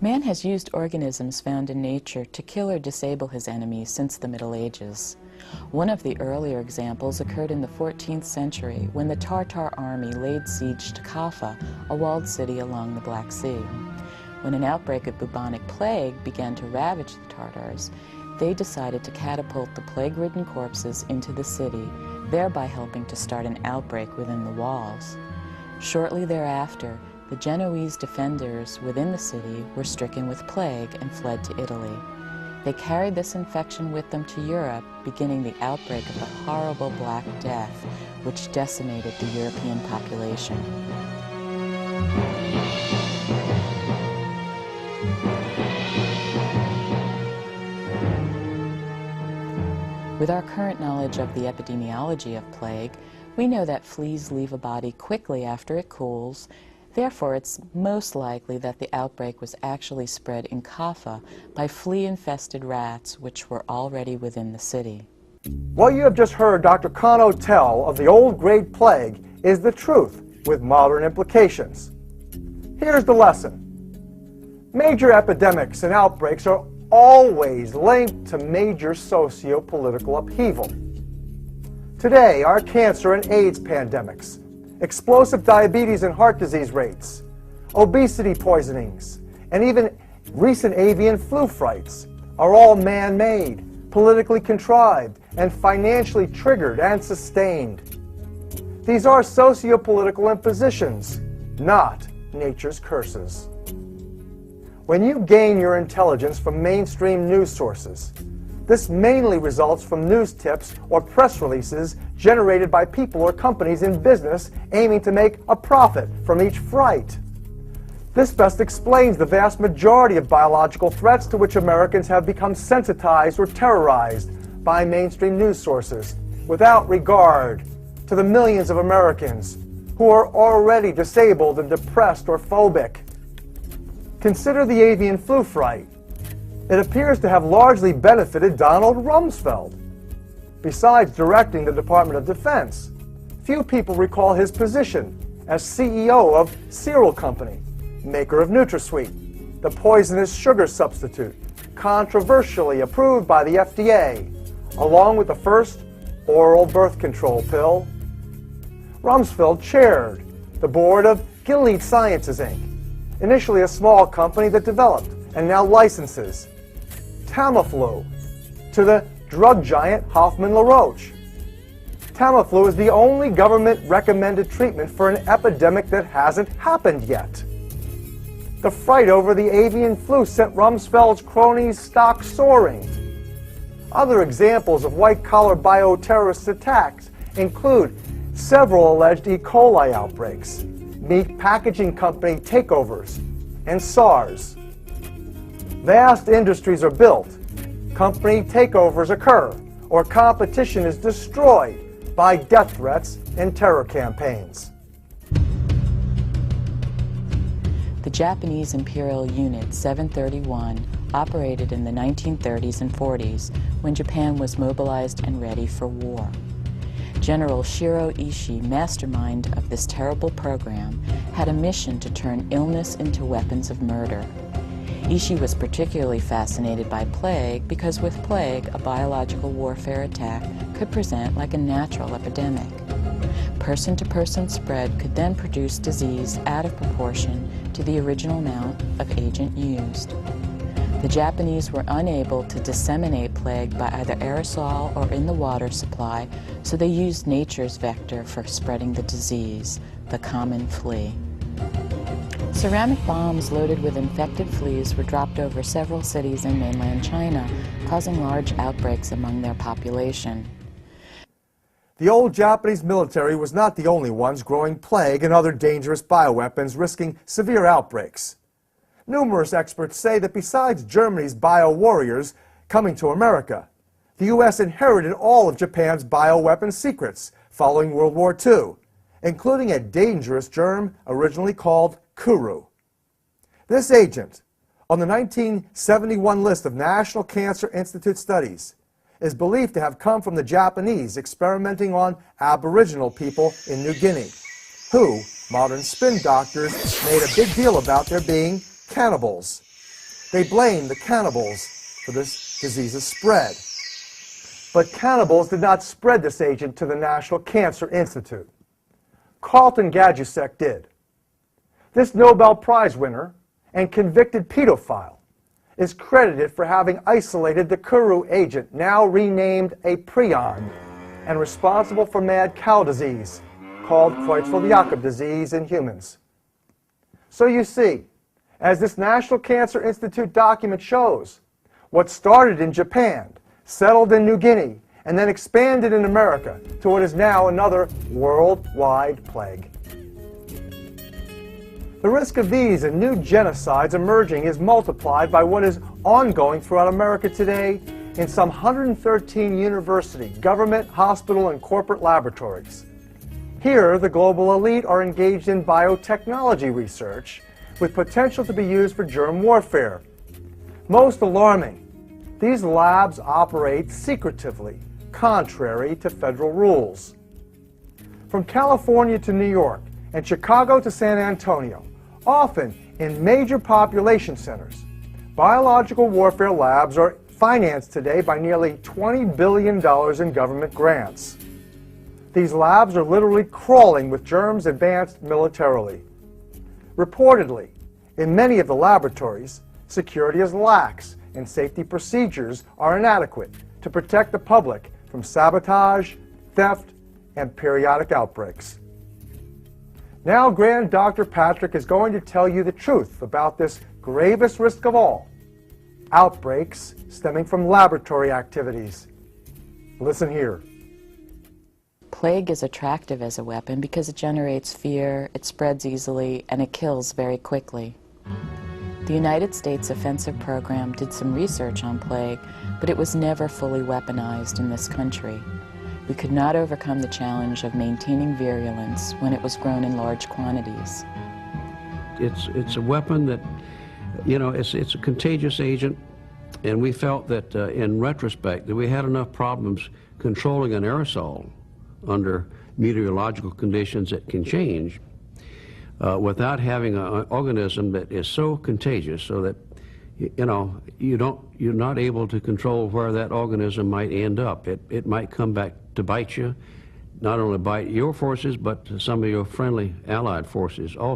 Man has used organisms found in nature to kill or disable his enemies since the Middle Ages. One of the earlier examples occurred in the 14th century when the Tartar army laid siege to Kaffa, a walled city along the Black Sea. When an outbreak of bubonic plague began to ravage the Tartars, they decided to catapult the plague-ridden corpses into the city, thereby helping to start an outbreak within the walls. Shortly thereafter, the Genoese defenders within the city were stricken with plague and fled to Italy. They carried this infection with them to Europe, beginning the outbreak of the horrible Black Death, which decimated the European population. With our current knowledge of the epidemiology of plague, we know that fleas leave a body quickly after it cools. Therefore, it's most likely that the outbreak was actually spread in Kaffa by flea-infested rats, which were already within the city. What you have just heard Dr. Kano tell of the old Great Plague is the truth with modern implications. Here's the lesson. Major epidemics and outbreaks are always linked to major socio-political upheaval. Today, our cancer and AIDS pandemics, explosive diabetes and heart disease rates, obesity poisonings, and even recent avian flu frights are all man-made, politically contrived, and financially triggered and sustained. These are socio-political impositions, not nature's curses. When you gain your intelligence from mainstream news sources, this mainly results from news tips or press releases generated by people or companies in business aiming to make a profit from each fright. This best explains the vast majority of biological threats to which Americans have become sensitized or terrorized by mainstream news sources, without regard to the millions of Americans who are already disabled and depressed or phobic. Consider the avian flu fright. It appears to have largely benefited Donald Rumsfeld. Besides directing the Department of Defense, few people recall his position as CEO of Cereal Company, maker of NutraSweet, the poisonous sugar substitute, controversially approved by the FDA, along with the first oral birth control pill. Rumsfeld chaired the board of Gilead Sciences, Inc., initially a small company that developed and now licenses Tamiflu to the drug giant Hoffmann La Roche. Tamiflu is the only government-recommended treatment for an epidemic that hasn't happened yet. The fright over the avian flu sent Rumsfeld's cronies' stock soaring. Other examples of white-collar bioterrorist attacks include several alleged E. coli outbreaks, meat packaging company takeovers, and SARS. Vast industries are built, company takeovers occur, or competition is destroyed by death threats and terror campaigns. The Japanese Imperial Unit 731 operated in the 1930s and 40s when Japan was mobilized and ready for war. General Shiro Ishii, mastermind of this terrible program, had a mission to turn illness into weapons of murder. Ishii was particularly fascinated by plague because with plague, a biological warfare attack could present like a natural epidemic. Person-to-person spread could then produce disease out of proportion to the original amount of agent used. The Japanese were unable to disseminate plague by either aerosol or in the water supply, so they used nature's vector for spreading the disease, the common flea. Ceramic bombs loaded with infected fleas were dropped over several cities in mainland China, causing large outbreaks among their population. The old Japanese military was not the only ones growing plague and other dangerous bioweapons, risking severe outbreaks. Numerous experts say that besides Germany's bio-warriors coming to America, the U.S. inherited all of Japan's bioweapon secrets following World War II, including a dangerous germ originally called Kuru. This agent, on the 1971 list of National Cancer Institute studies, is believed to have come from the Japanese experimenting on Aboriginal people in New Guinea, who modern spin doctors made a big deal about their being cannibals. They blamed the cannibals for this disease's spread. But cannibals did not spread this agent to the National Cancer Institute. Carlton Gajdusek did. This Nobel Prize winner and convicted pedophile is credited for having isolated the Kuru agent, now renamed a prion, and responsible for mad cow disease, called Creutzfeldt-Jakob disease in humans. So you see, as this National Cancer Institute document shows, what started in Japan, settled in New Guinea, and then expanded in America to what is now another worldwide plague. The risk of these and new genocides emerging is multiplied by what is ongoing throughout America today in some 113 university, government, hospital, and corporate laboratories. Here, the global elite are engaged in biotechnology research with potential to be used for germ warfare. Most alarming, these labs operate secretively, contrary to federal rules. From California to New York and Chicago to San Antonio, often in major population centers, biological warfare labs are financed today by nearly $20 billion in government grants. These labs are literally crawling with germs advanced militarily. Reportedly, in many of the laboratories, security is lax and safety procedures are inadequate to protect the public from sabotage, theft, and periodic outbreaks. Now, Grand Dr. Patrick is going to tell you the truth about this gravest risk of all, outbreaks stemming from laboratory activities. Listen here. Plague is attractive as a weapon because it generates fear, it spreads easily, and it kills very quickly. The United States Offensive Program did some research on plague, but it was never fully weaponized in this country. We could not overcome the challenge of maintaining virulence when it was grown in large quantities. It's a weapon that, it's a contagious agent, and we felt that in retrospect that we had enough problems controlling an aerosol under meteorological conditions that can change without having an organism that is so contagious so that you're not able to control where that organism might end up. It might come back to bite you, not only bite your forces, but some of your friendly allied forces also.